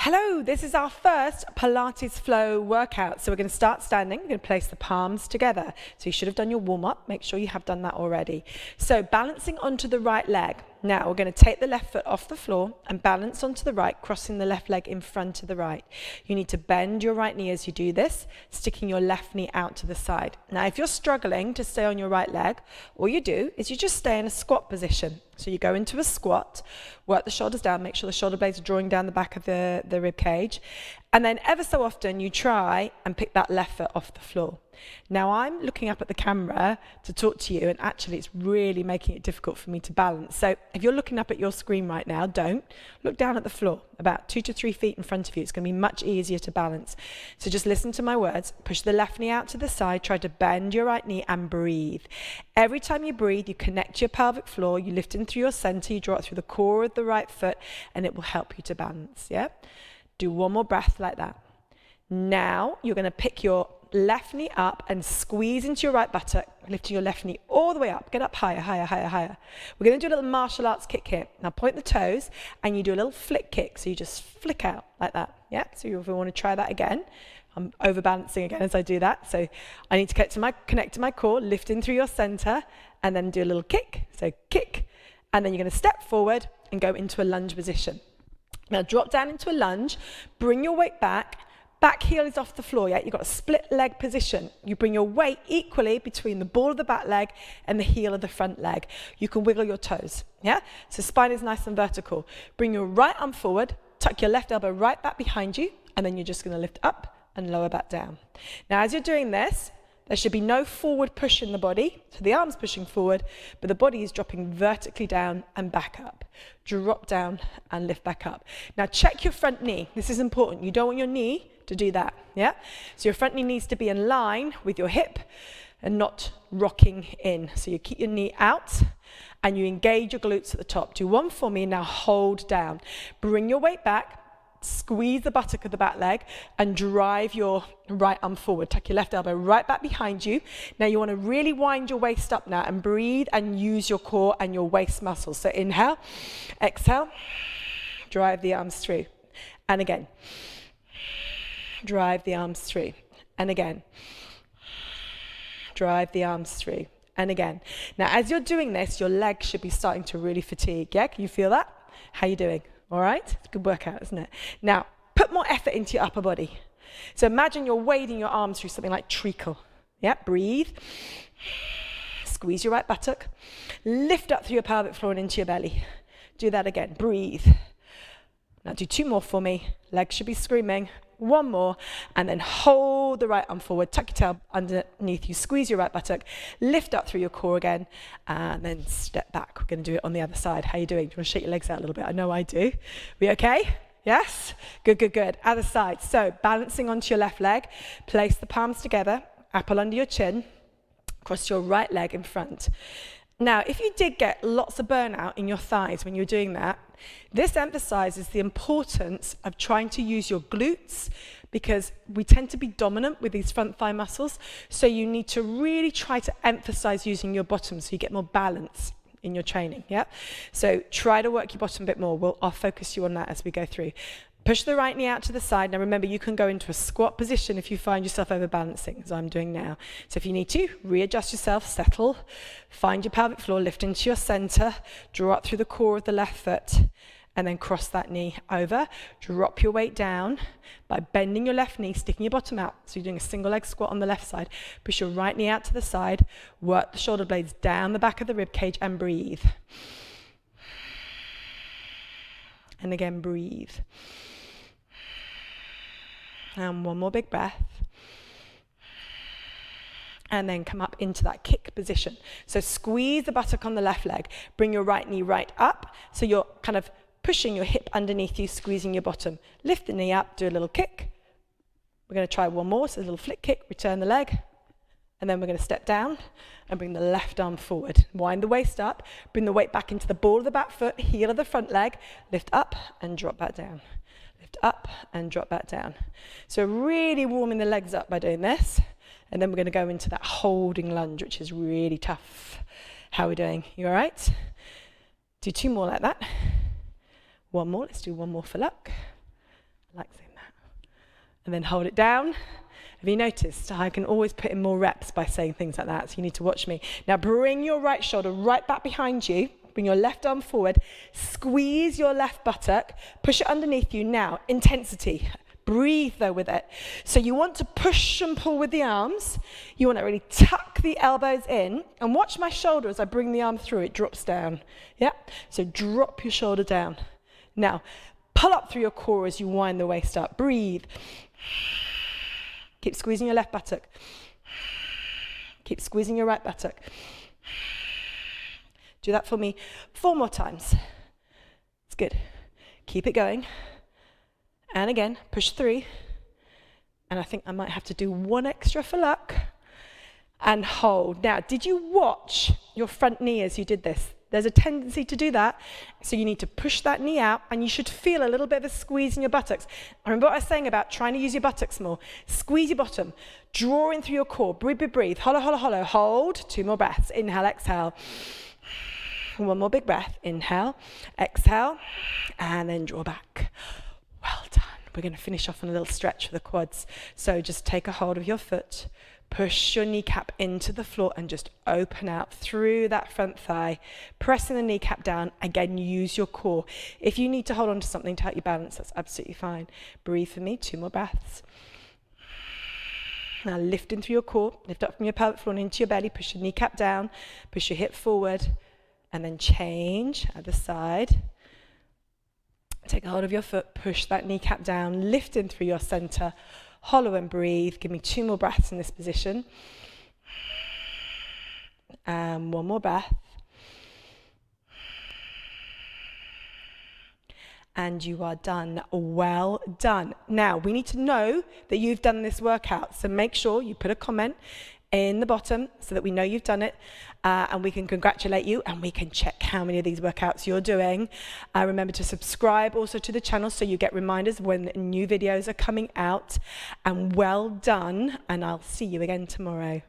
Hello, this is our first Pilates Flow workout. So we're going to start standing. We're going to place the palms together. So you should have done your warm-up. Make sure you have done that already. So balancing onto the right leg. Now we're going to take the left foot off the floor and balance onto the right, crossing the left leg in front of the right. You need to bend your right knee as you do this, sticking your left knee out to the side. Now if you're struggling to stay on your right leg, all you do is you just stay in a squat position. So you go into a squat, work the shoulders down, make sure the shoulder blades are drawing down the back of the rib cage, and then ever so often you try and pick that left foot off the floor. Now I'm looking up at the camera to talk to you, and actually it's really making it difficult for me to balance. So if you're looking up at your screen right now, don't. Look down at the floor, about 2 to 3 feet in front of you. It's going to be much easier to balance. So just listen to my words. Push the left knee out to the side, try to bend your right knee and breathe. Every time you breathe, you connect your pelvic floor, you lift in through your center, you draw it through the core of the right foot, and it will help you to balance, yeah? Do one more breath like that. Now you're going to pick your left knee up and squeeze into your right buttock, lifting your left knee all the way up. Get up higher, higher, higher, higher. We're going to do a little martial arts kick here. Now point the toes and you do a little flick kick. So you just flick out like that. Yeah. So if you want to try that again, I'm overbalancing again as I do that. So I need to connect to my core, lift in through your center, and then do a little kick. So kick, and then you're going to step forward and go into a lunge position. Now drop down into a lunge, bring your weight back heel is off the floor, yeah? You've got a split leg position. You bring your weight equally between the ball of the back leg and the heel of the front leg. You can wiggle your toes, yeah? So spine is nice and vertical. Bring your right arm forward, tuck your left elbow right back behind you, and then you're just gonna lift up and lower back down. Now as you're doing this, there should be no forward push in the body, so the arm's pushing forward, but the body is dropping vertically down and back up. Drop down and lift back up. Now check your front knee. This is important. You don't want your knee to do that, yeah? So your front knee needs to be in line with your hip and not rocking in. So you keep your knee out and you engage your glutes at the top. Do one for me, now hold down. Bring your weight back, squeeze the buttock of the back leg and drive your right arm forward. Tuck your left elbow right back behind you. Now you want to really wind your waist up now and breathe and use your core and your waist muscles. So inhale, exhale, drive the arms through. And again, drive the arms through. And again, drive the arms through. And again. Now as you're doing this, your legs should be starting to really fatigue. Yeah, can you feel that? How are you doing? All right, it's a good workout, isn't it? Now, put more effort into your upper body. So imagine you're wading your arms through something like treacle. Yeah, breathe. Squeeze your right buttock. Lift up through your pelvic floor and into your belly. Do that again, breathe. Now do 2 more for me. Legs should be screaming. 1 more, and then hold the right arm forward, tuck your tail underneath you, squeeze your right buttock, lift up through your core again, and then step back. We're going to do it on the other side. How are you doing? Do you want to shake your legs out a little bit? I know I do. We okay? Yes? Good, good, good. Other side. So balancing onto your left leg, place the palms together, apple under your chin, cross your right leg in front. Now, if you did get lots of burnout in your thighs when you're doing that, this emphasizes the importance of trying to use your glutes because we tend to be dominant with these front thigh muscles. So you need to really try to emphasize using your bottom so you get more balance in your training, yeah? So try to work your bottom a bit more. I'll focus you on that as we go through. Push the right knee out to the side. Now remember, you can go into a squat position if you find yourself overbalancing, as I'm doing now. So if you need to, readjust yourself, settle, find your pelvic floor, lift into your center, draw up through the core of the left foot, and then cross that knee over. Drop your weight down by bending your left knee, sticking your bottom out. So you're doing a single leg squat on the left side. Push your right knee out to the side, work the shoulder blades down the back of the rib cage and breathe. And again, breathe. And 1 more big breath. And then come up into that kick position. So squeeze the buttock on the left leg. Bring your right knee right up. So you're kind of pushing your hip underneath you, squeezing your bottom. Lift the knee up, do a little kick. We're going to try 1 more. So a little flick kick, return the leg. And then we're going to step down and bring the left arm forward. Wind the waist up. Bring the weight back into the ball of the back foot, heel of the front leg. Lift up and drop back down. Lift up and drop back down. So really warming the legs up by doing this. And then we're going to go into that holding lunge, which is really tough. How are we doing? You all right? Do 2 more like that. 1 more. Let's do 1 more for luck. like saying that. And then hold it down. Have you noticed I can always put in more reps by saying things like that, so you need to watch me. Now bring your right shoulder right back behind you, bring your left arm forward, squeeze your left buttock, push it underneath you. Now, intensity. Breathe though with it. So you want to push and pull with the arms. You want to really tuck the elbows in and watch my shoulder as I bring the arm through, it drops down. Yeah? So drop your shoulder down. Now, pull up through your core as you wind the waist up. Breathe. Keep squeezing your left buttock. Keep squeezing your right buttock. Do that for me 4 more times. It's good. Keep it going. And again, push 3. And I think I might have to do 1 extra for luck. And hold. Now, did you watch your front knee as you did this? There's a tendency to do that. So you need to push that knee out, and you should feel a little bit of a squeeze in your buttocks. I remember what I was saying about trying to use your buttocks more. Squeeze your bottom. Draw in through your core. Breathe, breathe, breathe. Hollow, hollow, hollow. Hold. 2 more breaths. Inhale, exhale. 1 more big breath. Inhale, exhale, and then draw back. Well done. We're going to finish off on a little stretch for the quads. So just take a hold of your foot, push your kneecap into the floor and just open out through that front thigh, pressing the kneecap down. Again, use your core. If you need to hold on to something to help you balance, that's absolutely fine. Breathe for me, 2 more breaths. Now lift in through your core, lift up from your pelvic floor and into your belly, push your kneecap down, push your hip forward, and then change other side. Take a hold of your foot, push that kneecap down, lift in through your center, hollow and breathe. Give me 2 more breaths in this position. And 1 more breath. And you are done. Well done. Now, we need to know that you've done this workout. So make sure you put a comment in the bottom so that we know you've done it, and we can congratulate you and we can check how many of these workouts you're doing. Remember to subscribe also to the channel so you get reminders when new videos are coming out. And well done, and I'll see you again tomorrow.